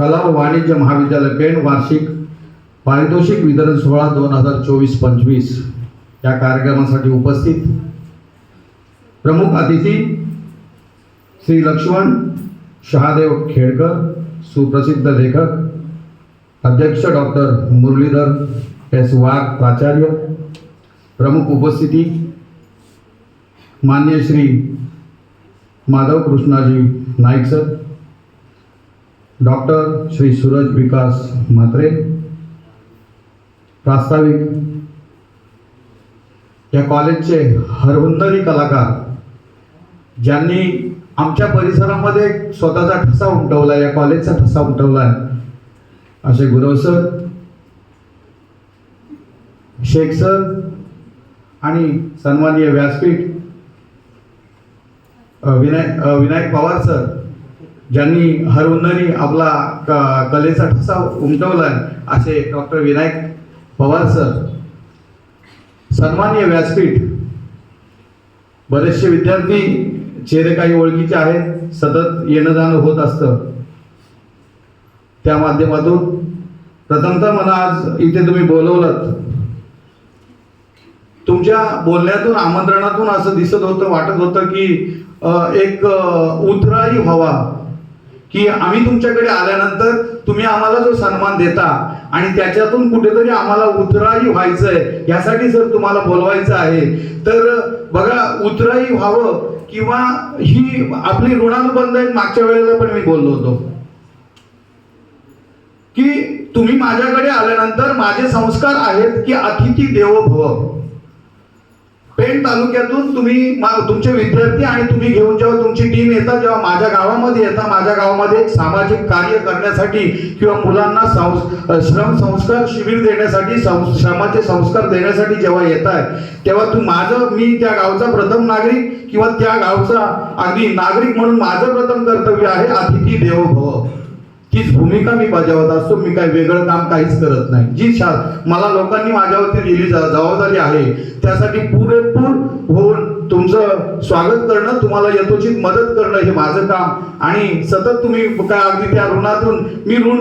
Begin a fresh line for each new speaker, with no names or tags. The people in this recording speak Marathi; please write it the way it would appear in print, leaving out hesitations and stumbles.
कला व वाणिज्य महाविद्यालय पेण वार्षिक पारितोषिक वितरण सोहळा 2024-25 या कार्यक्रमासाठी उपस्थित प्रमुख अतिथी श्री लक्ष्मण शहादेव खेडकर, सुप्रसिद्ध लेखक, अध्यक्ष डॉक्टर मुरलीधर एस वाघ प्राचार्य, प्रमुख उपस्थिती मान्य श्री माधव कृष्णाजी नाईक सर, डॉक्टर श्री सूरज विकास म्हात्रे, प्रास्ताविक या कॉलेजचे हरहुन्नरी कलाकार ज्यांनी आमच्या परिसरामध्ये स्वतःचा ठसा उमटवला, या कॉलेजचा ठसा उमटवला असे गुरव सर, शेख सर आणि सन्माननीय व्यासपीठ विनायक पवार सर ज्यांनी हरहुन्नरी आपला कलेचा ठसा उमटवला असे डॉक्टर विनायक पवार सर, सन्माननीय व्यासपीठ, बरेचसे विद्यार्थी चेहरे काही ओळखीचे आहेत, सतत येणं जाणं होत असतं, त्या माध्यमातून प्रथमतः मला आज इथे तुम्ही बोलवलं, तुमच्या बोलण्यातून आमंत्रणातून असं दिसत होतं, वाटत होतं की एक उतराई व्हावा, की आम्ही तुमच्याकडे आल्यानंतर तुम्ही आम्हाला जो सन्मान देता आणि त्याच्यातून कुठेतरी आम्हाला उतराई व्हायचंय, यासाठी जर तुम्हाला बोलवायचं आहे तर बघा, उतराई व्हावं किंवा ही आपली ऋणानुबंध आहेत. मागच्या वेळेला पण मी बोललो होतो की तुम्ही माझ्याकडे आल्यानंतर माझे संस्कार आहेत की अतिथी देवो भव. पेण तालुक्यातून तुम्ही तुमचे विद्यार्थी आणि तुम्ही घेऊन जेव्हा तुमची टीम येतात, जेव्हा माझ्या गावामध्ये येतात, माझ्या गावामध्ये एक सामाजिक कार्य करण्यासाठी किंवा मुलांना श्रम संस्कार शिबिर देण्यासाठी, श्रमाचे संस्कार देण्यासाठी जेव्हा येत आहे, तेव्हा मी त्या गावचा प्रथम नागरिक किंवा त्या गावचा अगदी नागरिक म्हणून माझं प्रथम कर्तव्य आहे अतिथी देवो भव. तीच भूमिका मी बजावत असतो. मी काही वेगळं काम काहीच करत नाही. जी मला लोकांनी माझ्यावरती दिली जबाबदारी आहे त्यासाठी पुरेपूर होऊन तुमचं स्वागत करणं, तुम्हाला यथोचित मदत करणं हे माझं काम. आणि सतत तुम्ही काय अगदी त्या ऋणातून मी ऋण